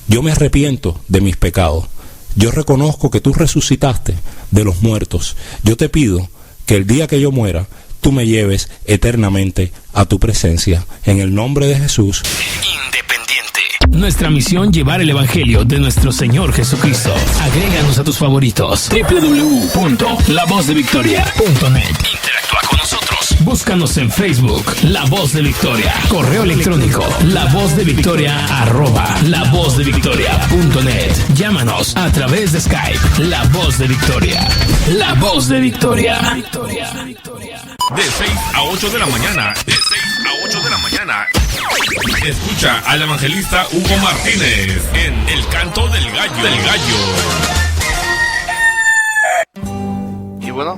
Yo me arrepiento de mis pecados. Yo reconozco que tú resucitaste de los muertos. Yo te pido que el día que yo muera, tú me lleves eternamente a tu presencia. En el nombre de Jesús. Independiente. Nuestra misión: llevar el evangelio de nuestro Señor Jesucristo. Agréganos a tus favoritos. www.lavozdevictoria.net. Interactúa con nosotros. Búscanos en Facebook, La Voz de Victoria. Correo electrónico, lavozedevictoria@lavozedevictoria.net. Llámanos a través de Skype. La Voz de Victoria. La Voz de Victoria. De 6 a 8 de la mañana. Escucha al evangelista Hugo Martínez en El Canto del Gallo. Y bueno,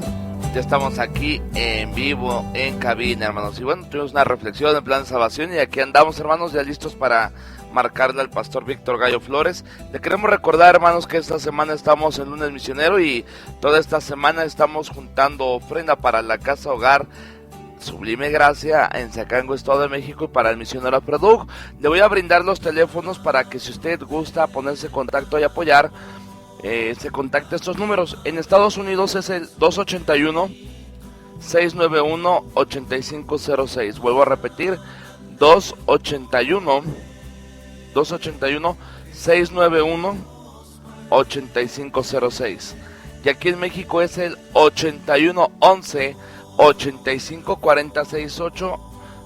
ya estamos aquí en vivo, en cabina, hermanos. Y bueno, tuvimos una reflexión en plan de salvación y aquí andamos, hermanos, ya listos para marcarle al pastor Víctor Gallo Flores. Le queremos recordar, hermanos, que esta semana estamos en lunes misionero y toda esta semana estamos juntando ofrenda para la casa hogar Sublime Gracia en Zacango, Estado de México, y para el misionero Produc. Le voy a brindar los teléfonos para que, si usted gusta ponerse en contacto y apoyar, se contacte estos números. En Estados Unidos es el 281-691-8506. Vuelvo a repetir, 281-691-8506. Y aquí en México es el 8111-85468.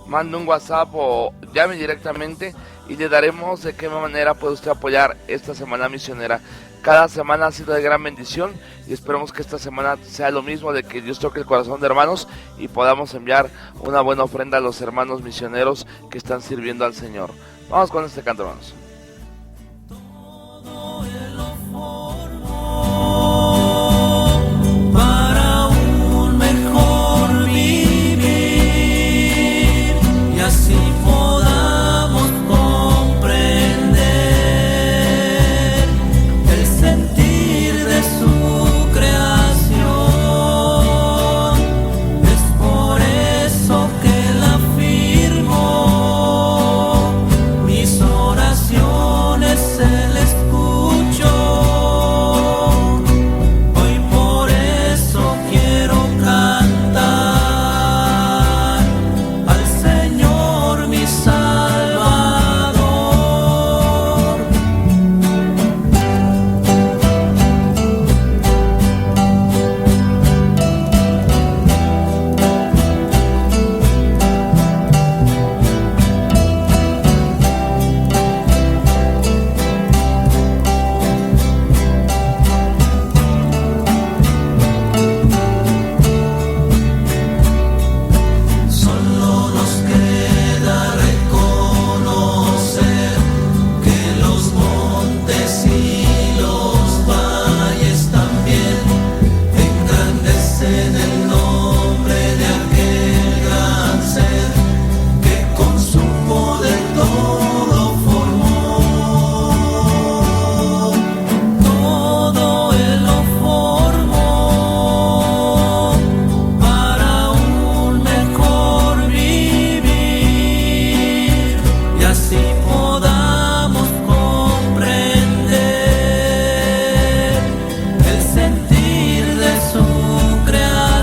Mande un WhatsApp o llame directamente y le daremos de qué manera puede usted apoyar esta semana misionera. Cada semana ha sido de gran bendición y esperemos que esta semana sea lo mismo, de que Dios toque el corazón de hermanos y podamos enviar una buena ofrenda a los hermanos misioneros que están sirviendo al Señor. Vamos con este canto, hermanos. Para un mejor vivir y así podamos comprender el sentir de su creación. Es por eso que la afirmo, mis oraciones Él escuchó. Hoy por eso quiero cantar al Señor mi Salvador. Solo nos queda reconocer que los montes y los valles también engrandecen el nombre de aquel gran ser que con su poder todo formó. Todo Él lo formó para un mejor vivir y así podamos comprender el sentir de su creación.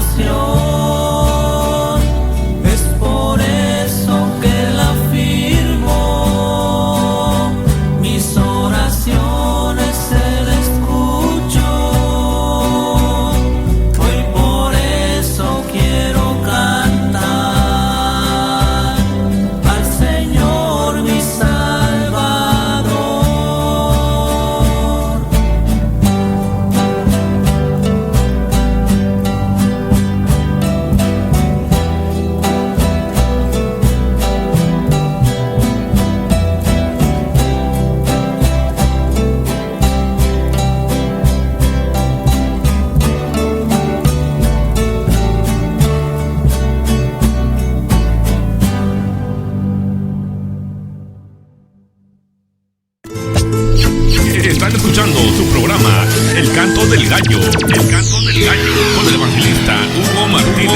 Es por eso que la afirmo, mis oraciones Él escuchó. Hoy por eso quiero cantar al Señor mi Salvador. Están escuchando su programa El Canto del Gallo. El Canto del Gallo con el evangelista Hugo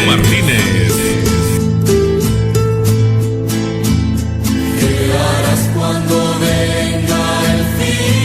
Martínez. ¿Qué harás cuando venga el fin?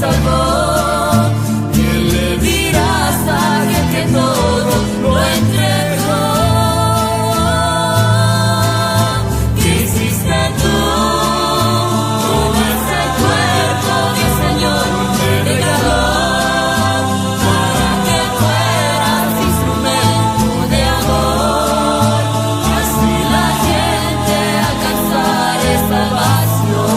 salvó. ¿Qué le dirás a aquel que todo lo entregó? ¿Qué hiciste tú con ese cuerpo que el Señor te regaló? Para que fueras instrumento de amor, y así la gente alcanzara salvación.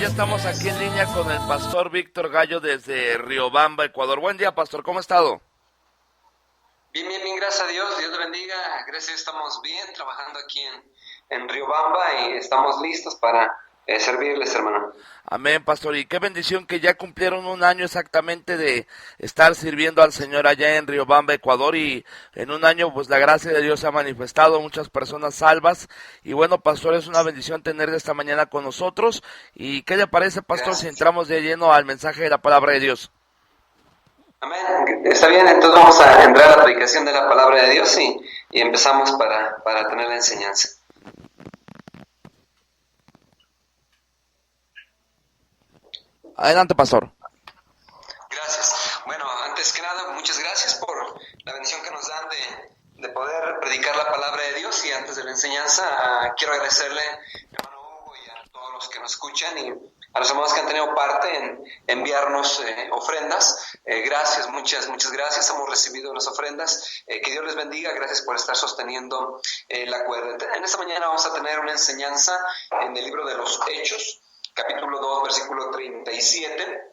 Estamos aquí en línea con el pastor Víctor Gallo desde Riobamba, Ecuador. Buen día, pastor, ¿cómo ha estado? Bien, gracias a Dios, Dios le bendiga. Gracias, estamos bien trabajando aquí en Riobamba y estamos listos para servirles, hermano. Amén, pastor, y qué bendición que ya cumplieron un año exactamente de estar sirviendo al Señor allá en Riobamba, Ecuador, y en un año pues la gracia de Dios se ha manifestado, muchas personas salvas, y bueno, pastor, es una bendición tenerle esta mañana con nosotros. ¿Y qué le parece, pastor, Gracias. si entramos de lleno al mensaje de la palabra de Dios? Amén, está bien, entonces vamos a entrar a la predicación de la palabra de Dios y empezamos para tener la enseñanza. Adelante, pastor. Gracias. Bueno, antes que nada, muchas gracias por la bendición que nos dan de poder predicar la palabra de Dios. Y antes de la enseñanza, quiero agradecerle a hermano Hugo y a todos los que nos escuchan y a los hermanos que han tenido parte en enviarnos ofrendas. Gracias, muchas gracias. Hemos recibido las ofrendas. Que Dios les bendiga. Gracias por estar sosteniendo la cuerda. En esta mañana vamos a tener una enseñanza en el libro de los Hechos, capítulo 2, versículo 37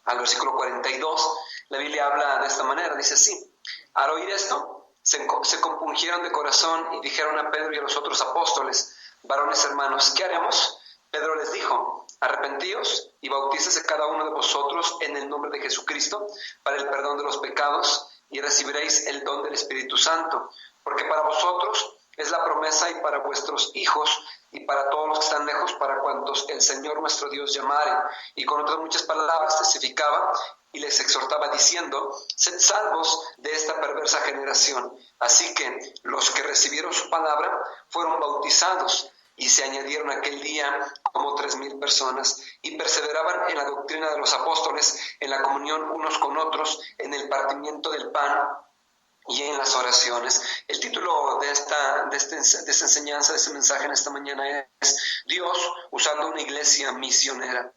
al versículo 42. La Biblia habla de esta manera, dice así: al oír esto, se compungieron de corazón y dijeron a Pedro y a los otros apóstoles: varones hermanos, ¿qué haremos? Pedro les dijo: arrepentíos y bautícese cada uno de vosotros en el nombre de Jesucristo para el perdón de los pecados, y recibiréis el don del Espíritu Santo, porque para vosotros es la promesa, y para vuestros hijos, y para todos los que están lejos, para cuantos el Señor nuestro Dios llamare. Y con otras muchas palabras testificaba y les exhortaba diciendo: sed salvos de esta perversa generación. Así que los que recibieron su palabra fueron bautizados, y se añadieron aquel día como 3,000 personas, y perseveraban en la doctrina de los apóstoles, en la comunión unos con otros, en el partimiento del pan y en las oraciones. El título de esta enseñanza, de este mensaje en esta mañana es: Dios usando una iglesia misionera.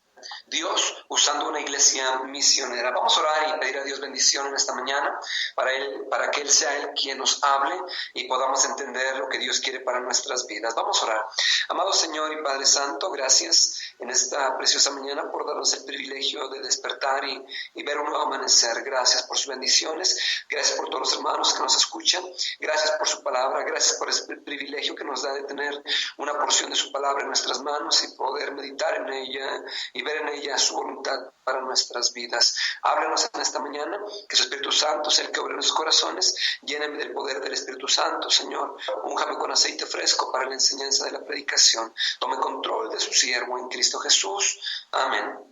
Dios usando una iglesia misionera. Vamos a orar y pedir a Dios bendición en esta mañana para que Él sea Él quien nos hable y podamos entender lo que Dios quiere para nuestras vidas. Vamos a orar. Amado Señor y Padre Santo, gracias en esta preciosa mañana por darnos el privilegio de despertar y ver un nuevo amanecer. Gracias por sus bendiciones, gracias por todos los hermanos que nos escuchan, gracias por su palabra, gracias por este privilegio que nos da de tener una porción de su palabra en nuestras manos y poder meditar en ella y ver ver en ella su voluntad para nuestras vidas. Háblanos en esta mañana, que su Espíritu Santo sea el que obre en nuestros corazones. Lléname del poder del Espíritu Santo, Señor. Únjame con aceite fresco para la enseñanza de la predicación. Tome control de su siervo en Cristo Jesús. Amén.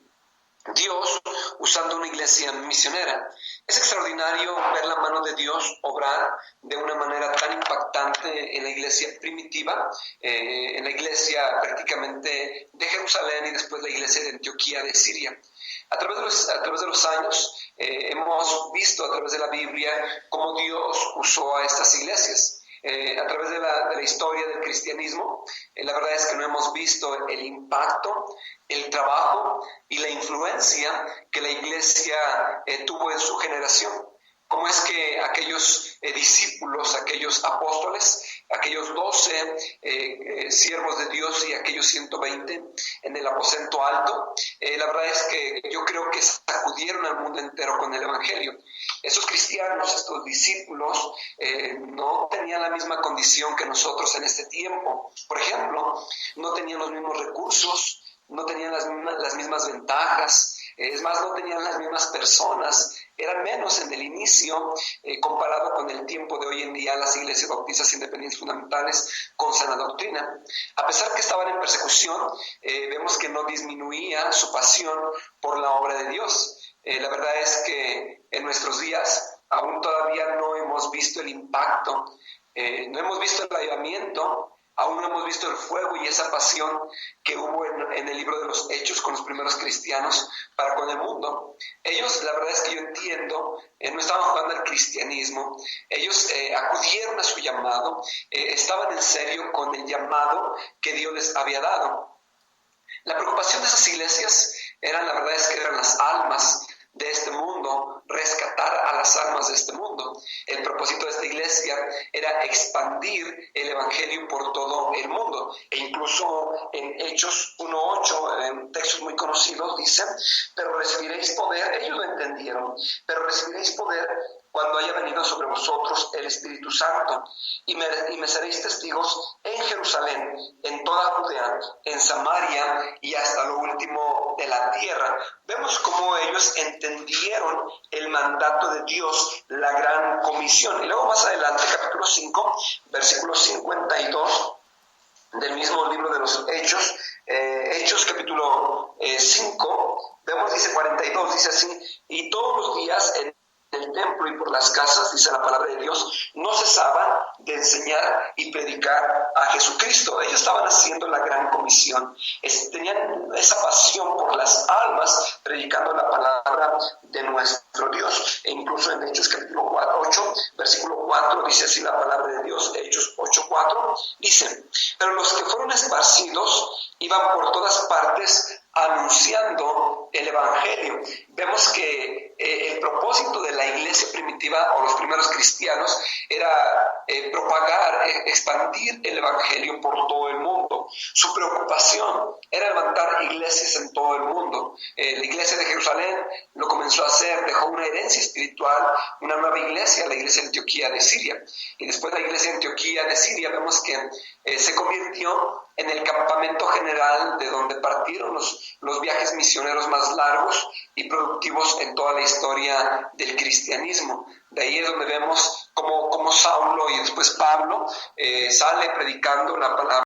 Dios usando una iglesia misionera. Es extraordinario ver la mano de Dios obrar de una manera tan impactante en la iglesia primitiva, en la iglesia prácticamente de Jerusalén y después la iglesia de Antioquía de Siria. A través de los años hemos visto a través de la Biblia cómo Dios usó a estas iglesias. A través de la historia del cristianismo, la verdad es que no hemos visto el impacto, el trabajo y la influencia que la iglesia tuvo en su generación. Cómo es que aquellos discípulos, aquellos apóstoles, aquellos 12 siervos de Dios y aquellos 120 en el aposento alto, la verdad es que yo creo que sacudieron al mundo entero con el Evangelio. Esos cristianos, estos discípulos, no tenían la misma condición que nosotros en este tiempo. Por ejemplo, no tenían los mismos recursos, no tenían las mismas ventajas, es más, no tenían las mismas personas, eran menos en el inicio comparado con el tiempo de hoy en día las iglesias bautistas independientes fundamentales con sana doctrina. A pesar que estaban en persecución, vemos que no disminuía su pasión por la obra de Dios. La verdad es que en nuestros días aún todavía no hemos visto el impacto, no hemos visto el avivamiento. Aún no hemos visto el fuego y esa pasión que hubo en el libro de los Hechos con los primeros cristianos para con el mundo. Ellos, la verdad es que yo entiendo, no estaban jugando al cristianismo. Ellos acudieron a su llamado, estaban en serio con el llamado que Dios les había dado. La preocupación de esas iglesias la verdad es que eran las almas de este mundo, rescatar a las almas de este mundo. El propósito de esta iglesia era expandir el evangelio por todo el mundo. E incluso en Hechos 1:8, en textos muy conocidos, dicen: pero recibiréis poder, ellos lo entendieron, pero recibiréis poder cuando haya venido sobre vosotros el Espíritu Santo, y me seréis testigos en Jerusalén, en toda Judea, en Samaria y hasta lo último de la tierra. Vemos cómo ellos entendieron el mandato de Dios, la gran comisión. Y luego más adelante, capítulo 5, versículo 52, del mismo libro de los Hechos, Hechos capítulo 5, vemos, dice 42, dice así: y todos los días en el templo y por las casas, dice la palabra de Dios, no cesaban de enseñar y predicar a Jesucristo. Ellos estaban haciendo la gran comisión, tenían esa pasión por las almas, predicando la palabra de nuestro Dios. E incluso en Hechos capítulo 8, versículo 4, dice así la palabra de Dios, Hechos 8:4, dice: pero los que fueron esparcidos iban por todas partes anunciando el evangelio. Vemos que el propósito de la iglesia primitiva o los primeros cristianos era propagar, expandir el evangelio por todo el mundo. Su preocupación era levantar iglesias en todo el mundo. La iglesia de Jerusalén lo comenzó a hacer, dejó una herencia espiritual, una nueva iglesia, la iglesia de Antioquía de Siria. Y después la iglesia de Antioquía de Siria vemos que se convirtió en el campamento general de donde partieron los viajes misioneros más largos y productivos en toda la historia del cristianismo. De ahí es donde vemos cómo Saulo y después Pablo sale predicando la palabra